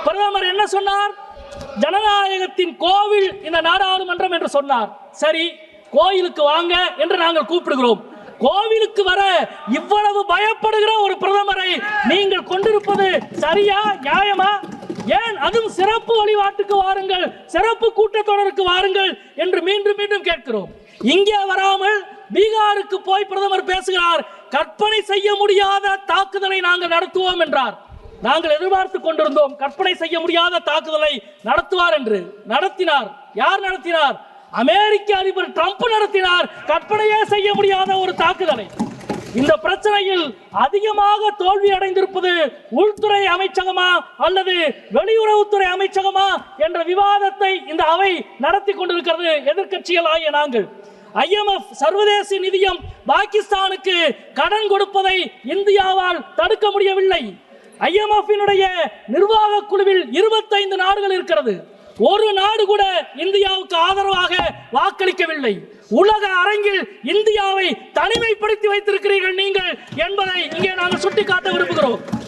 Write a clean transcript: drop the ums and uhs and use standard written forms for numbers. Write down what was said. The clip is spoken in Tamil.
பிரதமர் என்ன சொன்னார்? ஜனநாயகத்தின் கோவில் இந்த நாடாளுமன்றம் என்று சொன்னார். சரி, கோயிலுக்கு வாங்க என்று நாங்கள் கூப்பிடுகிறோம். கோவிலுக்கு வர இவ்வளவு பயப்படுகிற ஒரு பிரதமரை நீங்கள் கொண்டிருப்பது சரியா, நியாயமா? ஏன் அதுவும் சிறப்பு வழிபாட்டுக்கு வாருங்கள், சிறப்பு கூட்டத்தொடருக்கு வாருங்கள் என்று மீண்டும் மீண்டும் கேட்கிறோம். இங்கே வராமல் பீகாருக்கு போய் பிரதமர் பேசுகிறார். கற்பனை செய்ய முடியாத தாக்குதலை நாங்கள் நடத்துவோம் என்றார். நாங்கள் எதிர்பார்த்து கொண்டிருந்தோம் கற்பனை செய்ய முடியாத தாக்குதலை நடத்துவார் என்று. நடத்தினார். யார் நடத்தினார்? அமெரிக்க அதிபர் ட்ரம்ப் நடத்தினார். கற்பனையே செய்ய முடியாத ஒரு தாக்குதலை. இந்த பிரச்சனையில் அதிகமாக தோல்வி அடைந்திருப்பது உள்துறை அமைச்சகமா அல்லது வெளியுறவுத்துறை அமைச்சகமா என்ற விவாதத்தை இந்த அவை நடத்தி கொண்டிருக்கிறது. எதிர்க்கட்சிகள் ஆகிய நாங்கள் IMF சர்வதேச நிதியம் பாகிஸ்தானுக்கு கடன் கொடுப்பதை இந்தியாவால் தடுக்க முடியவில்லை. IMF-இனுடைய நிர்வாக குழுவில் 25 நாடுகள் இருக்கிறது. ஒரு நாடு கூட இந்தியாவுக்கு ஆதரவாக வாக்களிக்கவில்லை. உலக அரங்கில் இந்தியாவை தனிமைப்படுத்தி வைத்திருக்கிறீர்கள் நீங்கள் என்பதை இங்கே நாங்கள் சுட்டிக்காட்ட விரும்புகிறோம்.